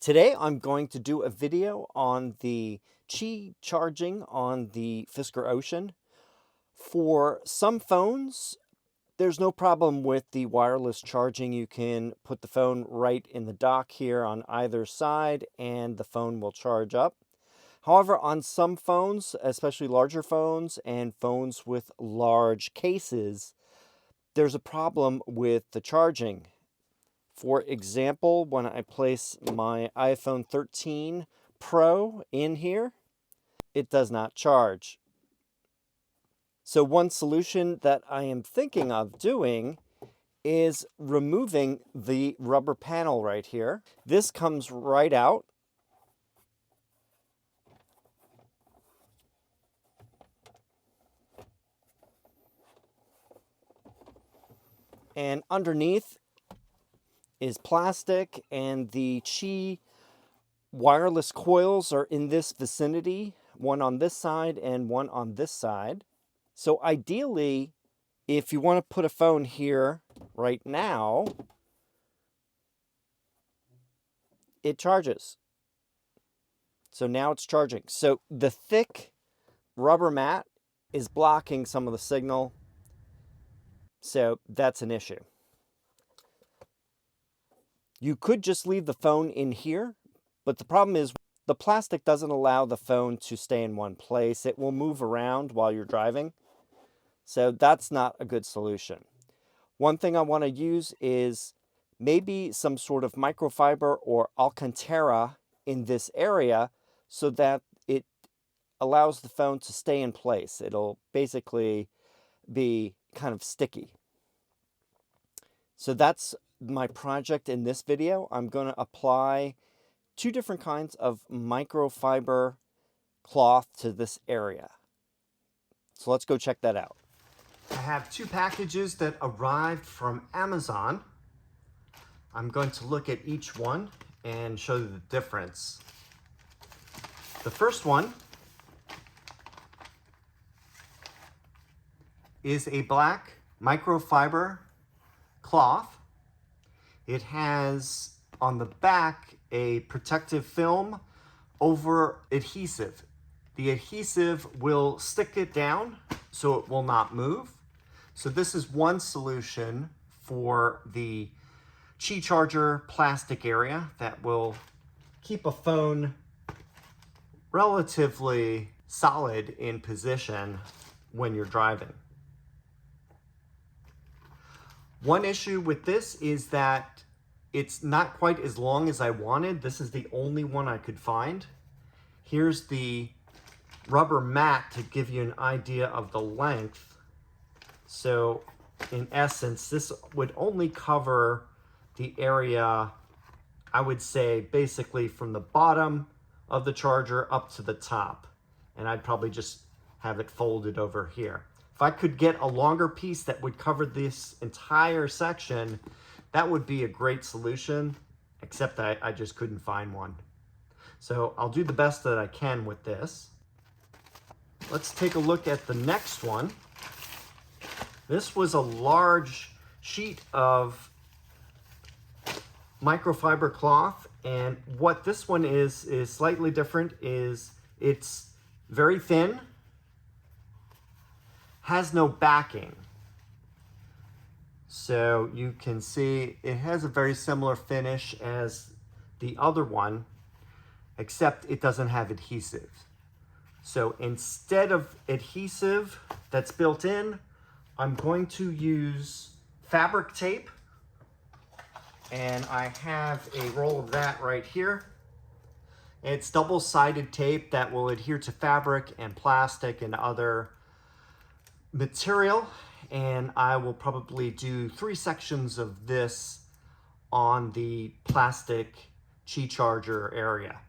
Today I'm going to do a video on the Qi charging on the Fisker Ocean. For some phones, there's no problem with the wireless charging. You can put the phone right in the dock here on either side and the phone will charge up. However, on some phones, especially larger phones and phones with large cases, there's a problem with the charging. For example, when I place my iPhone 13 Pro in here, it does not charge. So one solution that I am thinking of doing is removing the rubber panel right here. This comes right out. And underneath is plastic, and the Qi wireless coils are in this vicinity, one on this side and one on this side. So ideally, if you want to put a phone here right now, it charges. So now it's charging. So the thick rubber mat is blocking some of the signal. So that's an issue. You could just leave the phone in here, but the problem is the plastic doesn't allow the phone to stay in one place. It will move around while you're driving. So that's not a good solution. One thing I want to use is maybe some sort of microfiber or Alcantara in this area so that it allows the phone to stay in place. It'll basically be kind of sticky. So that's my project in this video. I'm going to apply two different kinds of microfiber cloth to this area. So let's go check that out. I have two packages that arrived from Amazon. I'm going to look at each one and show you the difference. The first one is a black microfiber cloth. It has on the back a protective film over adhesive. The adhesive will stick it down so it will not move. So this is one solution for the Qi charger plastic area that will keep a phone relatively solid in position when you're driving. One issue with this is that it's not quite as long as I wanted. This is the only one I could find. Here's the rubber mat to give you an idea of the length. So in essence, this would only cover the area, I would say, basically from the bottom of the charger up to the top. And I'd probably just have it folded over here. If I could get a longer piece that would cover this entire section, that would be a great solution, except I just couldn't find one. So I'll do the best that I can with this. Let's take a look at the next one. This was a large sheet of microfiber cloth, and what this one is slightly different. It's very thin, has no backing. So you can see it has a very similar finish as the other one, except it doesn't have adhesive. So instead of adhesive that's built in, I'm going to use fabric tape. And I have a roll of that right here. It's double-sided tape that will adhere to fabric and plastic and other material. And I will probably do 3 sections of this on the plastic Qi charger area.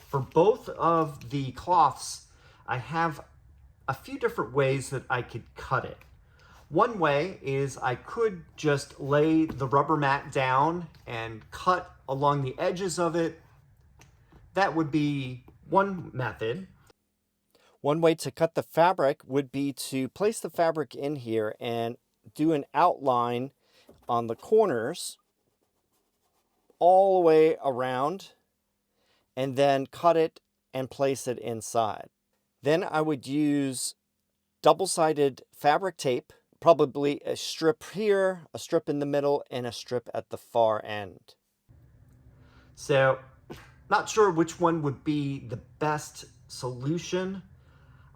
For both of the cloths, I have a few different ways that I could cut it. One way is I could just lay the rubber mat down and cut along the edges of it. That would be one method. One way to cut the fabric would be to place the fabric in here and do an outline on the corners all the way around and then cut it and place it inside. Then I would use double-sided fabric tape, probably a strip here, a strip in the middle, and a strip at the far end. So, not sure which one would be the best solution.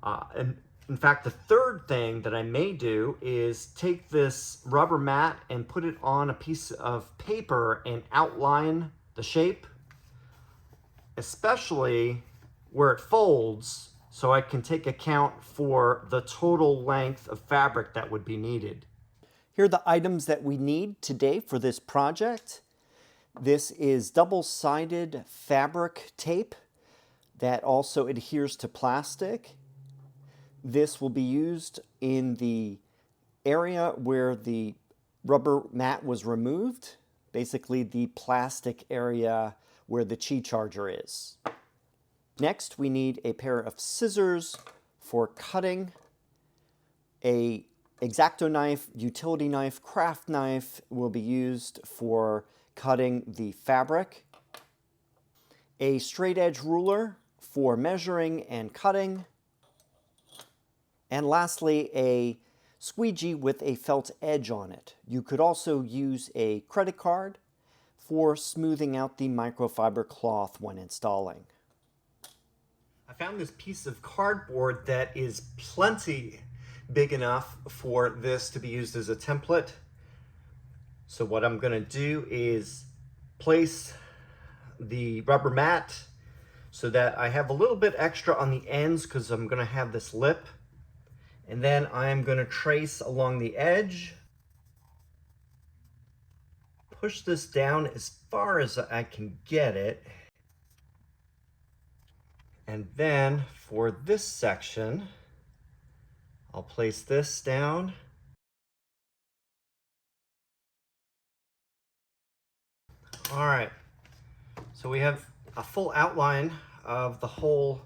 And in fact, the third thing that I may do is take this rubber mat and put it on a piece of paper and outline the shape, especially where it folds, so I can take account for the total length of fabric that would be needed. Here are the items that we need today for this project. This is double-sided fabric tape that also adheres to plastic. This will be used in the area where the rubber mat was removed, basically the plastic area where the Qi charger is. Next, we need a pair of scissors for cutting, a X-Acto knife, utility knife, craft knife will be used for cutting the fabric, a straight edge ruler for measuring and cutting, and lastly, a squeegee with a felt edge on it. You could also use a credit card for smoothing out the microfiber cloth when installing. I found this piece of cardboard that is plenty big enough for this to be used as a template. So what I'm going to do is place the rubber mat so that I have a little bit extra on the ends because I'm going to have this lip. And then I'm going to trace along the edge, push this down as far as I can get it. And then for this section, I'll place this down. All right, so we have a full outline of the whole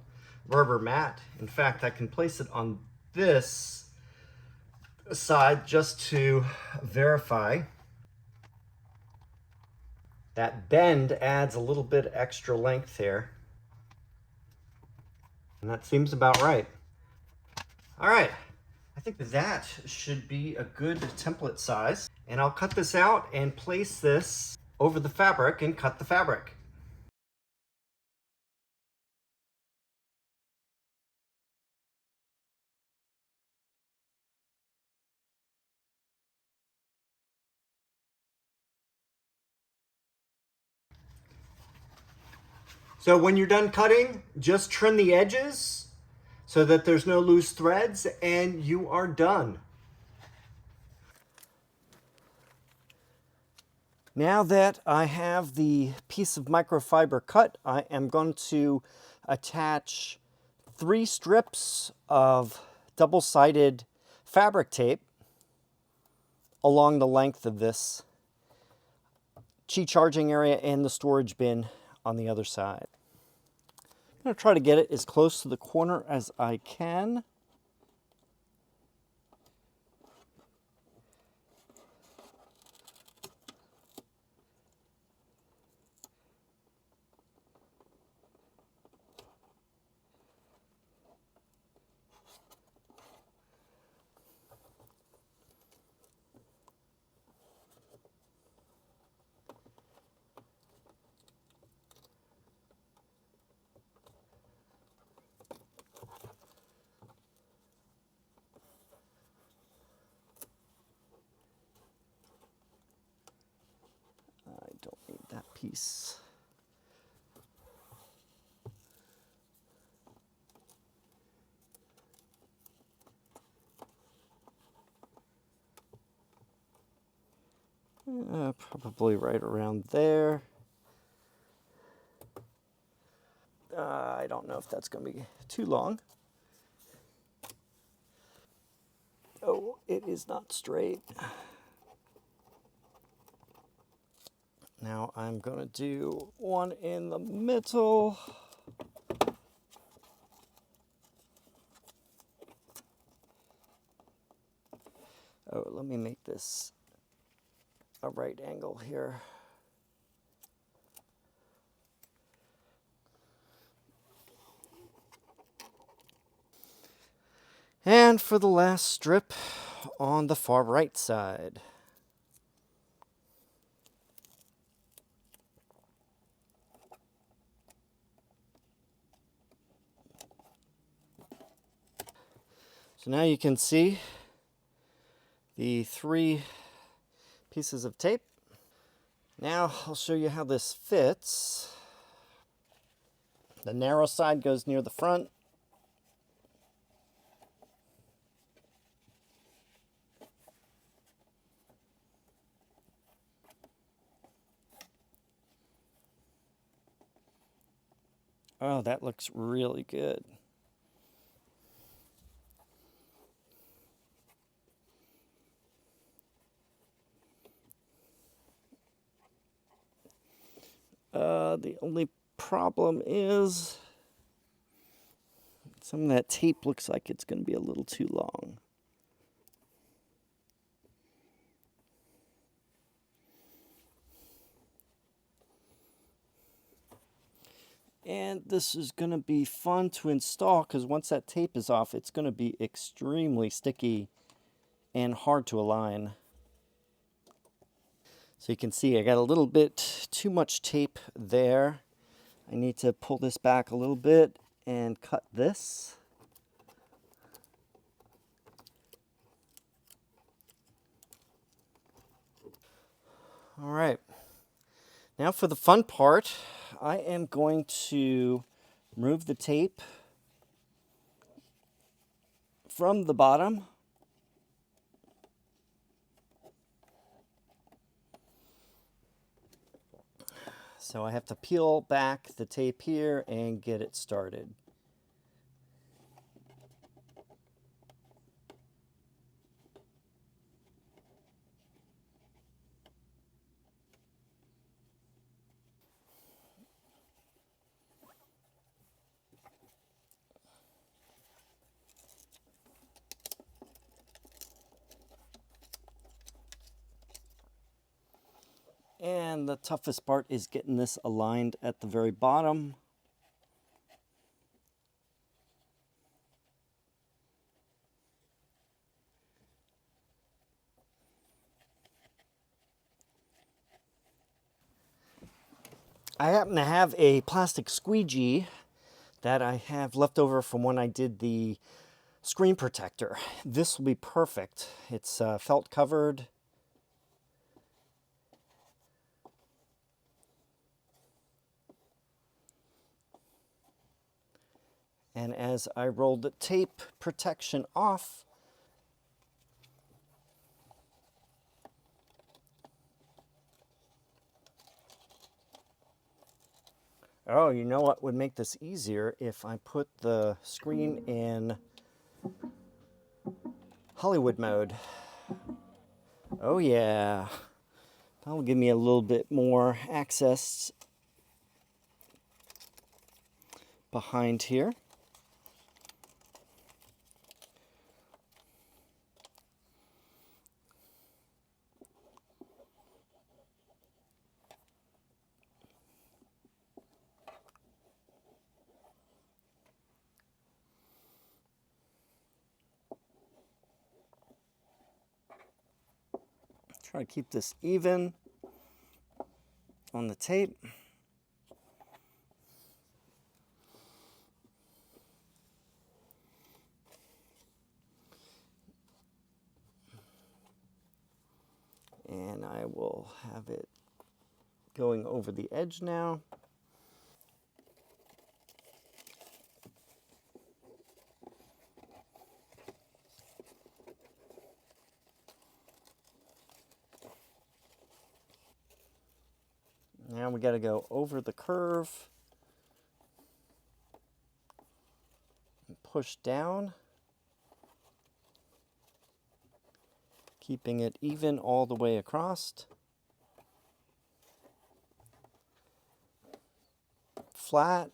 rubber mat. In fact, I can place it on this side just to verify. That bend adds a little bit extra length here. And that seems about right. All right, I think that should be a good template size. And I'll cut this out and place this over the fabric and cut the fabric. So when you're done cutting, just trim the edges so that there's no loose threads and you are done. Now that I have the piece of microfiber cut, I am going to attach 3 strips of double-sided fabric tape along the length of this Qi charging area and the storage bin on the other side. I'm going to try to get it as close to the corner as I can. I don't need that piece. Probably right around there. I don't know if that's going to be too long. Oh, it is not straight. Now I'm going to do one in the middle. Oh, let me make this a right angle here. And for the last strip on the far right side. So now you can see the 3 pieces of tape. Now I'll show you how this fits. The narrow side goes near the front. Oh, that looks really good. The only problem is some of that tape looks like it's going to be a little too long. And this is going to be fun to install because once that tape is off, it's going to be extremely sticky and hard to align. So you can see I got a little bit too much tape there. I need to pull this back a little bit and cut this. All right. Now for the fun part, I am going to remove the tape from the bottom. So I have to peel back the tape here and get it started. And the toughest part is getting this aligned at the very bottom. I happen to have a plastic squeegee that I have left over from when I did the screen protector. This will be perfect. It's felt covered. And as I roll the tape protection off, oh, you know what would make this easier if I put the screen in Hollywood mode. Oh yeah, that'll give me a little bit more access behind here. Try to keep this even on the tape. And I will have it going over the edge now. Now we got to go over the curve and push down, keeping it even all the way across. Flat.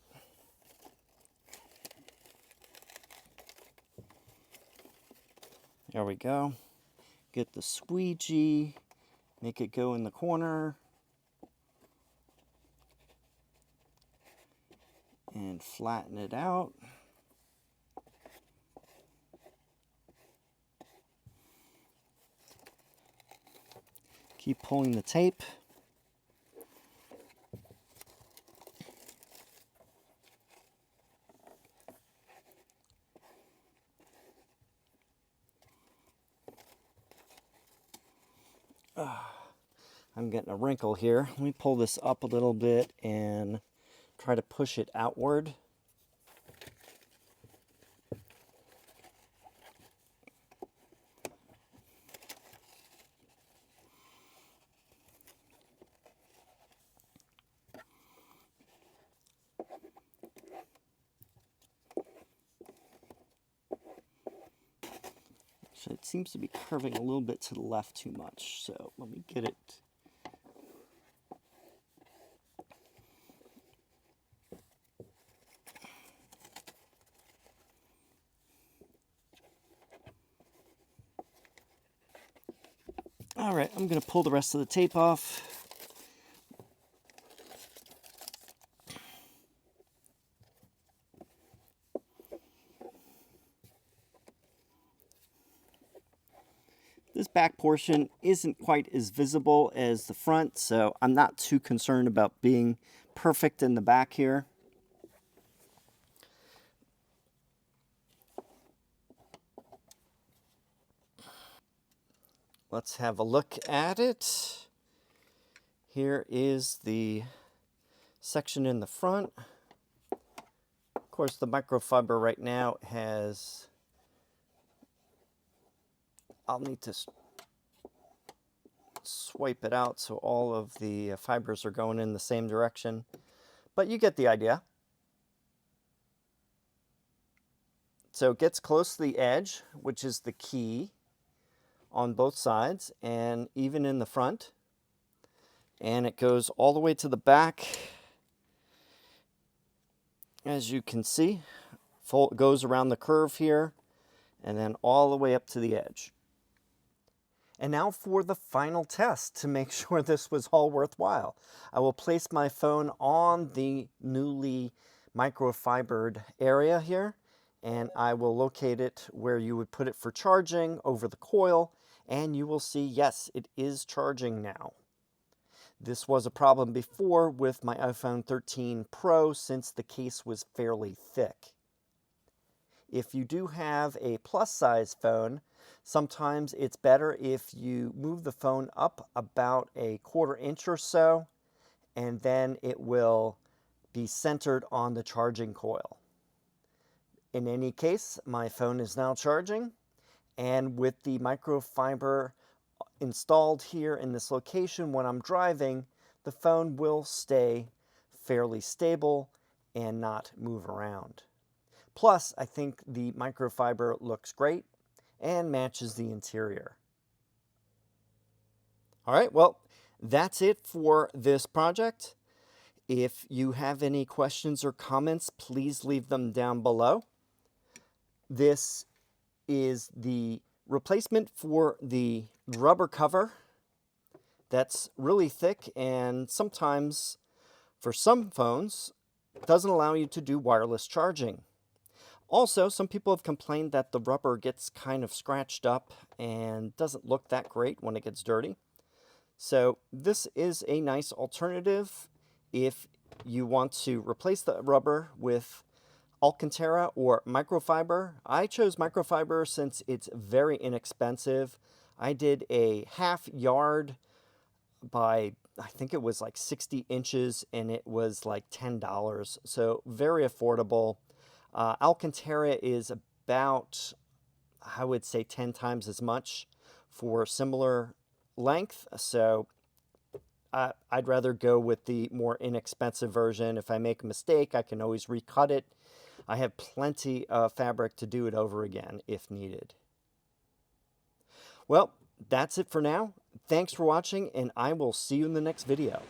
There we go. Get the squeegee, make it go in the corner, and flatten it out. Keep pulling the tape. I'm getting a wrinkle here. Let me pull this up a little bit and try to push it outward. So it seems to be curving a little bit to the left too much. So let me get it. All right, I'm going to pull the rest of the tape off. This back portion isn't quite as visible as the front, so I'm not too concerned about being perfect in the back here. Let's have a look at it. Here is the section in the front. Of course, the microfiber right now has, I'll need to swipe it out so all of the fibers are going in the same direction, but you get the idea. So it gets close to the edge, which is the key on both sides and even in the front. And it goes all the way to the back. As you can see, goes around the curve here and then all the way up to the edge. And now for the final test to make sure this was all worthwhile. I will place my phone on the newly microfibered area here, and I will locate it where you would put it for charging over the coil, and you will see, yes, it is charging now. This was a problem before with my iPhone 13 Pro since the case was fairly thick. If you do have a plus size phone, sometimes it's better if you move the phone up about a 1/4 inch or so, and then it will be centered on the charging coil. In any case, my phone is now charging, and with the microfiber installed here in this location when I'm driving, the phone will stay fairly stable and not move around. Plus, I think the microfiber looks great and matches the interior. All right, well, that's it for this project. If you have any questions or comments, please leave them down below. This is the replacement for the rubber cover that's really thick and sometimes, for some phones, doesn't allow you to do wireless charging. Also, some people have complained that the rubber gets kind of scratched up and doesn't look that great when it gets dirty. So this is a nice alternative if you want to replace the rubber with Alcantara or microfiber. I chose microfiber since it's very inexpensive. I did a 1/2 yard by, I think it was like 60 inches, and it was like $10. So very affordable. Alcantara is about, I would say, 10 times as much for similar length. So I'd rather go with the more inexpensive version. If I make a mistake, I can always recut it. I have plenty of fabric to do it over again if needed. Well, that's it for now. Thanks for watching, and I will see you in the next video.